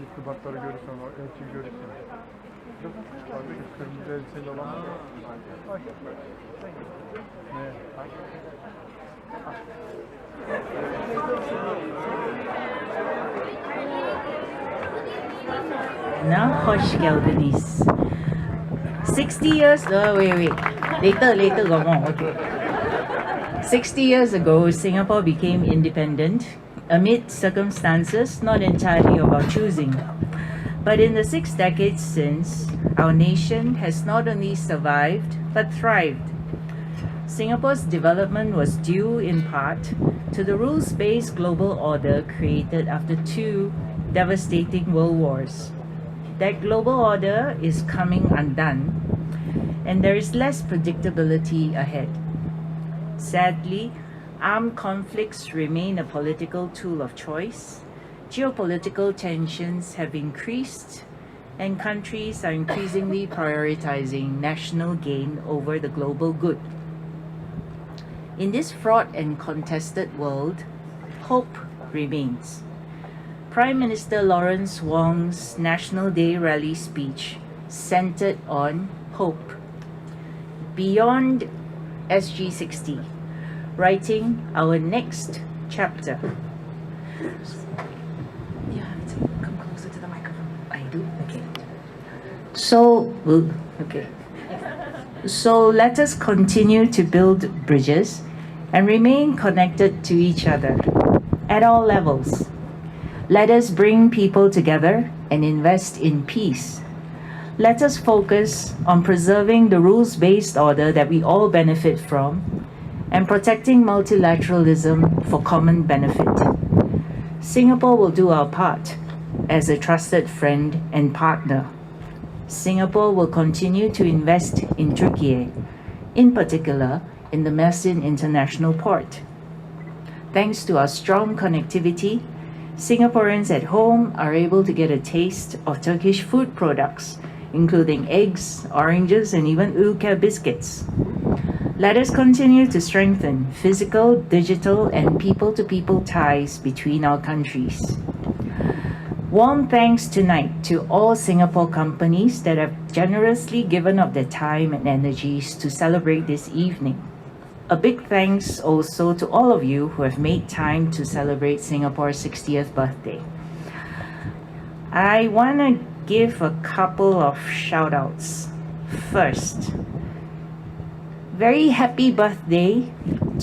irtibatları görürsen, o elçiyi görürsen. Tabii kırmızı elbiseli olan var. Bak. Ne? Hoş geldiniz. 60 years, wait. Later, got more. Okay. 60 years ago, Singapore became independent amid circumstances not entirely of our choosing. But in the 6 decades since, our nation has not only survived but thrived. Singapore's development was due in part to the rules-based global order created after 2 devastating world wars. That global order is coming undone, and there is less predictability ahead. Sadly, armed conflicts remain a political tool of choice. Geopolitical tensions have increased, and countries are increasingly prioritizing national gain over the global good. In this fraught and contested world, hope remains. Prime Minister Lawrence Wong's National Day rally speech centered on hope. Beyond SG60, writing our next chapter. You have to come closer to the microphone. I do? Okay. So let us continue to build bridges and remain connected to each other at all levels. Let us bring people together and invest in peace. Let us focus on preserving the rules-based order that we all benefit from and protecting multilateralism for common benefit. Singapore will do our part as a trusted friend and partner. Singapore will continue to invest in Turkey, in particular in the Mersin International Port. Thanks to our strong connectivity, Singaporeans at home are able to get a taste of Turkish food products, including eggs, oranges, and even ülke biscuits. Let us continue to strengthen physical, digital, and people-to-people ties between our countries. Warm thanks tonight to all Singapore companies that have generously given up their time and energies to celebrate this evening. A big thanks also to all of you who have made time to celebrate Singapore's 60th birthday. I want to give a couple of shout outs. First, very happy birthday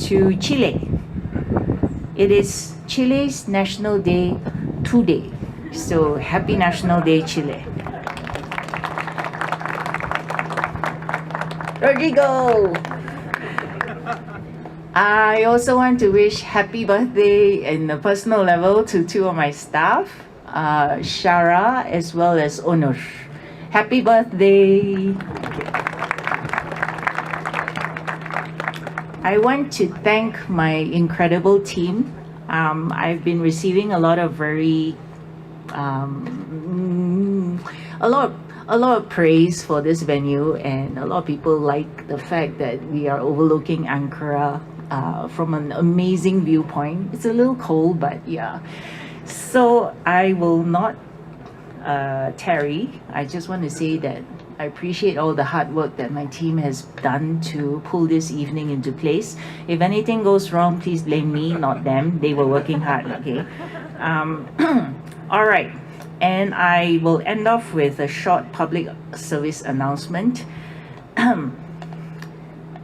to Chile. It is Chile's National Day today. So happy National Day, Chile. Rodrigo! I also want to wish happy birthday in a personal level to 2 of my staff, Shara as well as Onur. Happy birthday! I want to thank my incredible team. I've been receiving a lot of very a lot of praise for this venue, and a lot of people like the fact that we are overlooking Ankara from an amazing viewpoint. It's a little cold, but yeah. So I will not tarry. I just want to say that I appreciate all the hard work that my team has done to pull this evening into place. If anything goes wrong, please blame me, not them. They were working hard, okay? All right. And I will end off with a short public service announcement.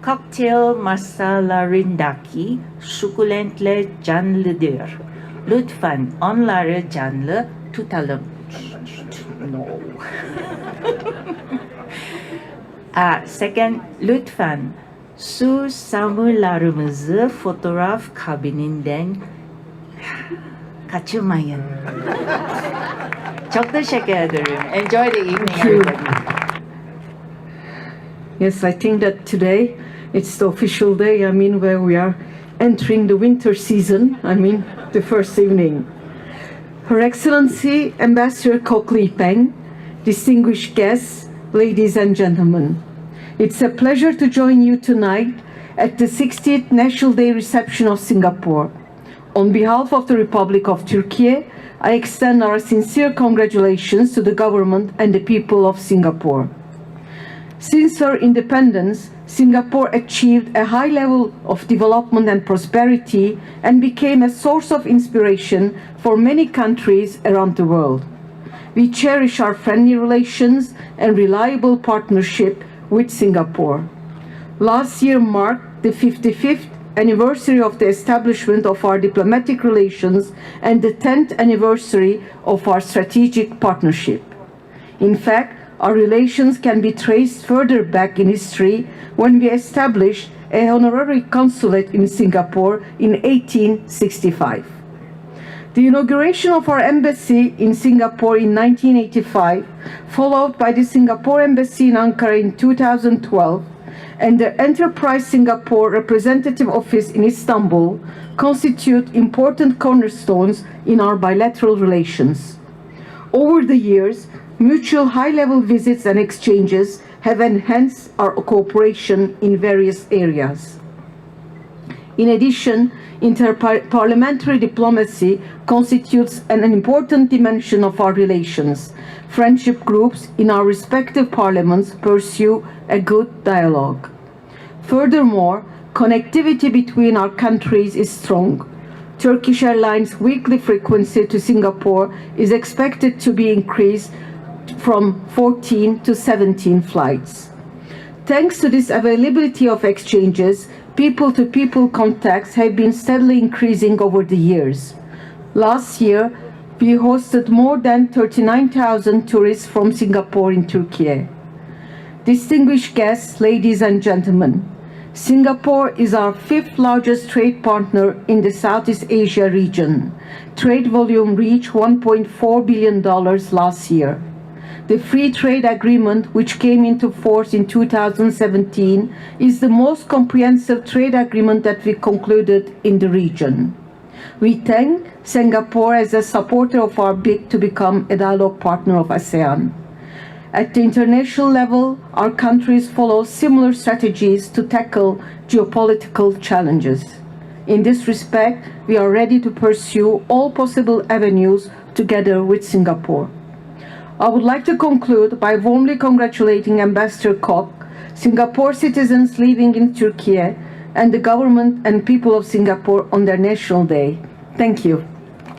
Cocktail masalarındaki sukulentle canlıdır. Lütfen onları canlı tutalım. No. Second, lütfen susamlarımızı fotoğraf kabininden kaçırmayın. Çok teşekkür ederim. Enjoy the evening, everybody. Yes, I think that today it's the official day, where we are entering the winter season, the first evening. Her Excellency Ambassador Kok Lee Peng, distinguished guests, ladies and gentlemen, it's a pleasure to join you tonight at the 60th National Day reception of Singapore. On behalf of the Republic of Turkey, I extend our sincere congratulations to the government and the people of Singapore. Since her independence, Singapore achieved a high level of development and prosperity and became a source of inspiration for many countries around the world. We cherish our friendly relations and reliable partnership with Singapore. Last year marked the 55th anniversary of the establishment of our diplomatic relations and the 10th anniversary of our strategic partnership. In fact, our relations can be traced further back in history when we established a honorary consulate in Singapore in 1865. The inauguration of our embassy in Singapore in 1985, followed by the Singapore Embassy in Ankara in 2012, and the Enterprise Singapore Representative Office in Istanbul constitute important cornerstones in our bilateral relations. Over the years, mutual high-level visits and exchanges have enhanced our cooperation in various areas. In addition, interparliamentary diplomacy constitutes an important dimension of our relations. Friendship groups in our respective parliaments pursue a good dialogue. Furthermore, connectivity between our countries is strong. Turkish Airlines' weekly frequency to Singapore is expected to be increased from 14 to 17 flights. Thanks to this availability of exchanges, people-to-people contacts have been steadily increasing over the years. Last year, we hosted more than 39,000 tourists from Singapore in Turkey. Distinguished guests, ladies and gentlemen, Singapore is our fifth largest trade partner in the Southeast Asia region. Trade volume reached $1.4 billion last year. The Free Trade Agreement, which came into force in 2017, is the most comprehensive trade agreement that we concluded in the region. We thank Singapore as a supporter of our bid to become a dialogue partner of ASEAN. At the international level, our countries follow similar strategies to tackle geopolitical challenges. In this respect, we are ready to pursue all possible avenues together with Singapore. I would like to conclude by warmly congratulating Ambassador Kok, Singapore citizens living in Turkey, and the government and people of Singapore on their National Day. Thank you.